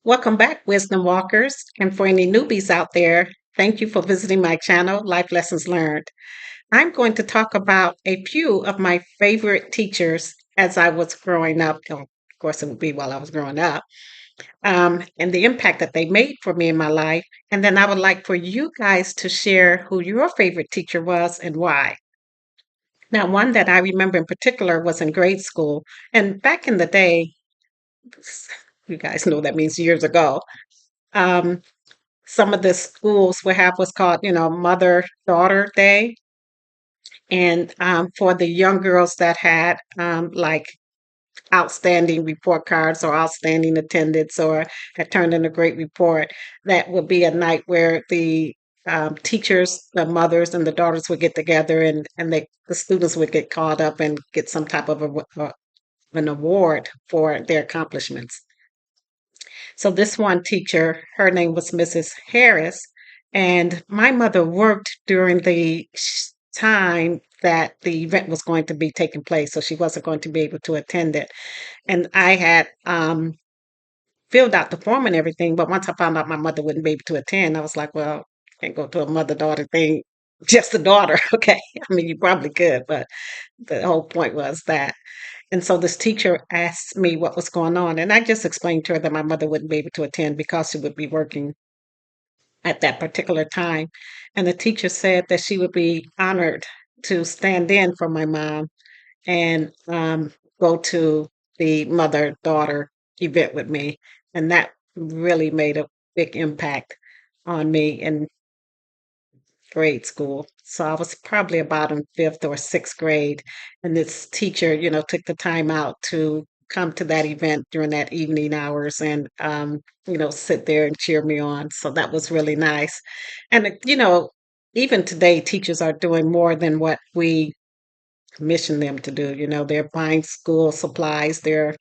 Welcome back, Wisdom Walkers. And for any newbies out there, thank you for visiting my channel, Life Lessons Learned. I'm going to talk about a few of my favorite teachers as I was growing up. Of course, it would be while I was growing up, and the impact that they made for me in my life. And then I would like for you guys to share who your favorite teacher was and why. Now, one that I remember in particular was in grade school. And back in the day, you guys know that means years ago. Um, some of the schools will have what's called, Mother Daughter Day. And for the young girls that had like outstanding report cards or outstanding attendance or had turned in a great report, that would be a night where the teachers, the mothers, and the daughters would get together and the students would get called up and get some type of an award for their accomplishments. So this one teacher, her name was Mrs. Harris, and my mother worked during the time that the event was going to be taking place, so she wasn't going to be able to attend it. And I had filled out the form and everything, but once I found out my mother wouldn't be able to attend, I was like, well, can't go to a mother-daughter thing, just a daughter, okay? I mean, you probably could, but the whole point was that. And so this teacher asked me what was going on, and I just explained to her that my mother wouldn't be able to attend because she would be working at that particular time. And the teacher said that she would be honored to stand in for my mom and go to the mother daughter event with me. And that really made a big impact on me in grade school. So I was probably about in fifth or sixth grade. And this teacher, took the time out to come to that event during that evening hours and, sit there and cheer me on. So that was really nice. And, even today, teachers are doing more than what we commission them to do. They're buying school supplies, they're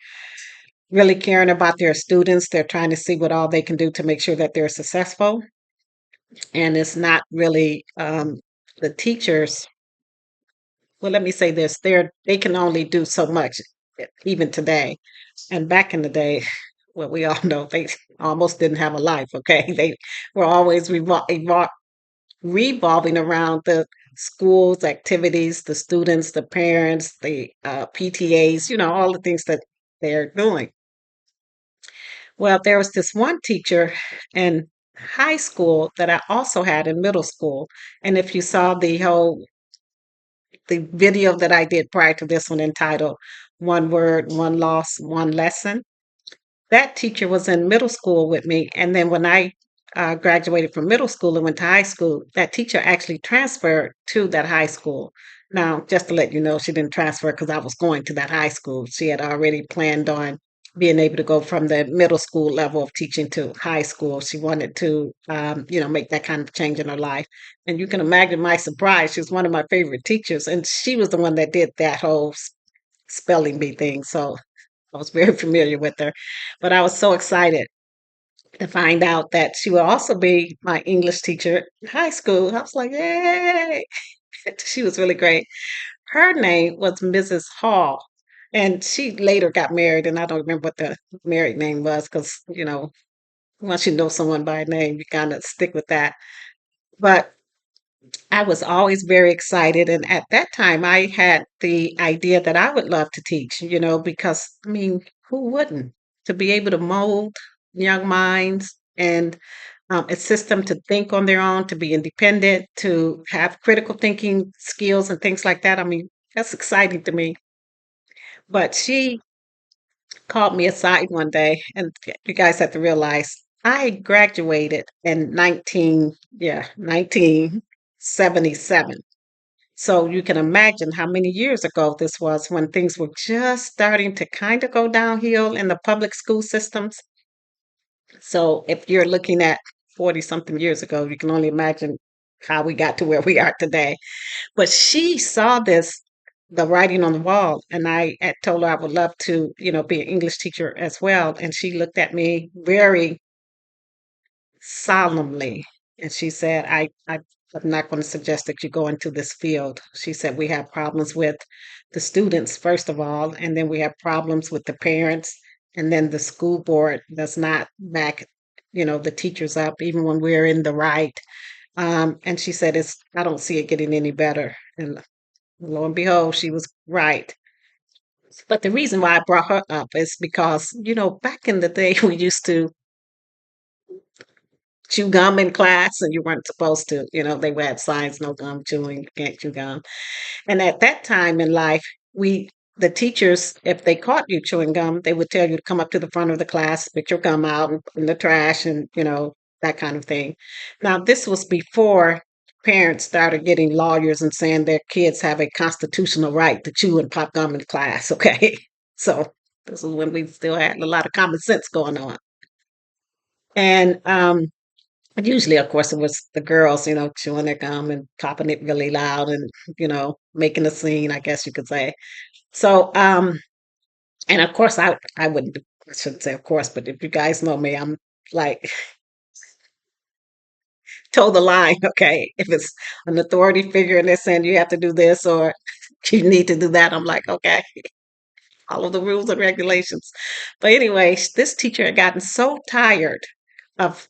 really caring about their students, they're trying to see what all they can do to make sure that they're successful. And it's not really the teachers. Well, let me say this: they can only do so much, even today. And back in the day, well, we all know they almost didn't have a life. Okay, they were always revolving around the schools activities, the students, the parents, the PTAs. All the things that they're doing. Well, there was this one teacher in high school that I also had in middle school. And if you saw the video that I did prior to this one entitled One Word, One Loss, One Lesson, that teacher was in middle school with me. And then when I graduated from middle school and went to high school, that teacher actually transferred to that high school. Now, just to let you know, she didn't transfer because I was going to that high school. She had already planned on being able to go from the middle school level of teaching to high school. She wanted to, make that kind of change in her life. And you can imagine my surprise. She was one of my favorite teachers, and she was the one that did that whole spelling bee thing. So I was very familiar with her, but I was so excited to find out that she would also be my English teacher in high school. I was like, yay! She was really great. Her name was Mrs. Hall, and she later got married, and I don't remember what the married name was because, once you know someone by name, you kind of stick with that. But I was always very excited. And at that time, I had the idea that I would love to teach, because I mean, who wouldn't? To be able to mold young minds and assist them to think on their own, to be independent, to have critical thinking skills and things like that. I mean, that's exciting to me. But she called me aside one day, and you guys have to realize I graduated in 1977. So you can imagine how many years ago this was when things were just starting to kind of go downhill in the public school systems. So if you're looking at 40 something years ago, you can only imagine how we got to where we are today. But she saw the writing on the wall, and I had told her I would love to, be an English teacher as well. And she looked at me very solemnly, and she said, I'm not going to suggest that you go into this field. She said, we have problems with the students, first of all, and then we have problems with the parents. and then the school board does not back, the teachers up, even when we're in the right. And she said, I don't see it getting any better. And lo and behold, she was right. But the reason why I brought her up is because, back in the day, we used to chew gum in class and you weren't supposed to. They had signs, no gum chewing, you can't chew gum. And at that time in life, the teachers, if they caught you chewing gum, they would tell you to come up to the front of the class, spit your gum out in the trash and, that kind of thing. Now, this was before parents started getting lawyers and saying their kids have a constitutional right to chew and pop gum in class. Okay. So this is when we still had a lot of common sense going on. And usually, of course, it was the girls, chewing their gum and popping it really loud and, making a scene, I guess you could say. So, and of course, I wouldn't, I shouldn't say of course, but if you guys know me, I'm like, toe the line, okay? If it's an authority figure and they're saying you have to do this or you need to do that, I'm like, okay, follow the rules and regulations. But anyway, this teacher had gotten so tired of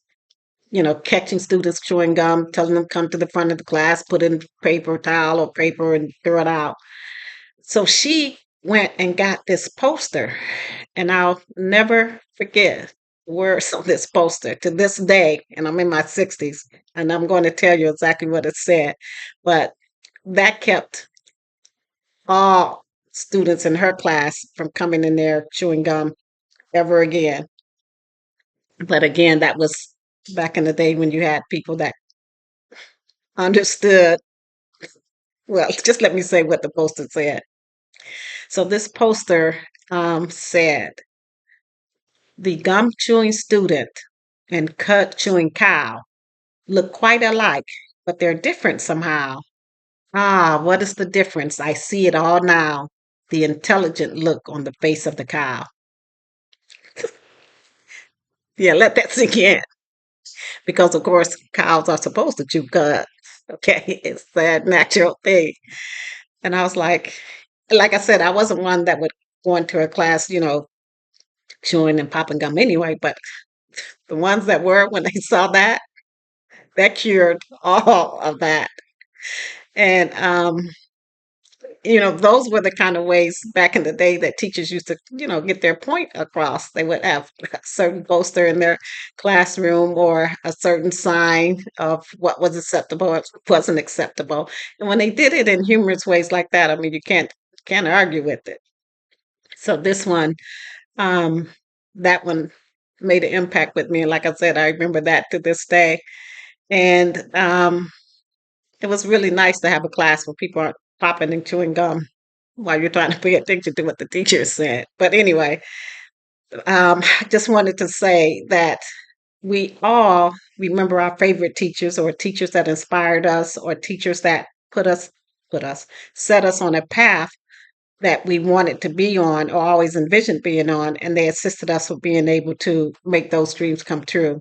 catching students chewing gum, telling them come to the front of the class, put in paper towel or paper and throw it out. So she went and got this poster, and I'll never forget the words on this poster to this day. And I'm in my 60s, and I'm going to tell you exactly what it said. But that kept all students in her class from coming in there chewing gum ever again. But again, that was back in the day when you had people that understood. Well, just let me say what the poster said. So this poster said, the gum chewing student and cud chewing cow look quite alike, but they're different somehow. Ah, what is the difference? I see it all now. The intelligent look on the face of the cow. Yeah, let that sink in. Because, of course, cows are supposed to chew cud. Okay, it's that natural thing. And I was like I said, I wasn't one that would go into a class, chewing and popping gum anyway, but the ones that were, when they saw that, that cured all of that. And, those were the kind of ways back in the day that teachers used to, get their point across. They would have a certain poster in their classroom or a certain sign of what was acceptable, what wasn't acceptable. And when they did it in humorous ways like that, I mean, you can't argue with it. So this one, um, that one made an impact with me. And like I said, I remember that to this day. And it was really nice to have a class where people aren't popping and chewing gum while you're trying to pay attention to what the teacher said. But anyway, I just wanted to say that we all remember our favorite teachers or teachers that inspired us or teachers that put us, set us on a path that we wanted to be on or always envisioned being on, and they assisted us with being able to make those dreams come true.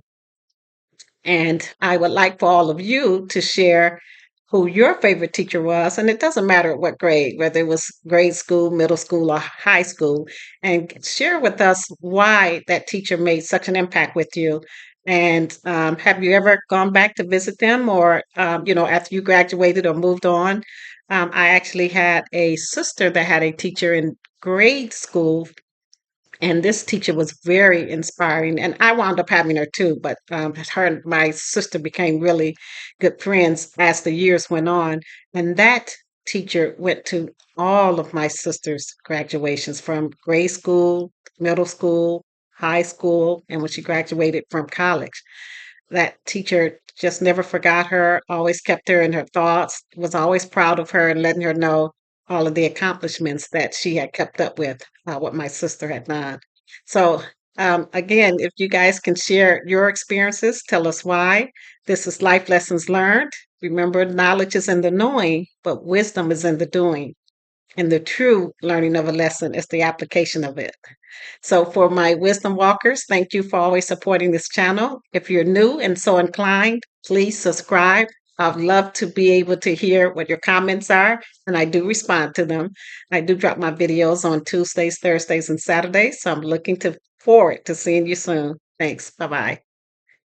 And I would like for all of you to share who your favorite teacher was. And it doesn't matter what grade, whether it was grade school, middle school, or high school, and share with us why that teacher made such an impact with you. And have you ever gone back to visit them or, after you graduated or moved on? I actually had a sister that had a teacher in grade school, and this teacher was very inspiring. And I wound up having her too, but her and my sister became really good friends as the years went on. And that teacher went to all of my sister's graduations from grade school, middle school, high school, and when she graduated from college. That teacher just never forgot her, always kept her in her thoughts, was always proud of her and letting her know all of the accomplishments that she had kept up with, what my sister had done. So, again, if you guys can share your experiences, tell us why. This is Life Lessons Learned. Remember, knowledge is in the knowing, but wisdom is in the doing. And the true learning of a lesson is the application of it. So, for my wisdom walkers, thank you for always supporting this channel. If you're new and so inclined, please subscribe. I'd love to be able to hear what your comments are, and I do respond to them. I do drop my videos on Tuesdays, Thursdays, and Saturdays, so I'm looking to forward to seeing you soon. Thanks. Bye bye.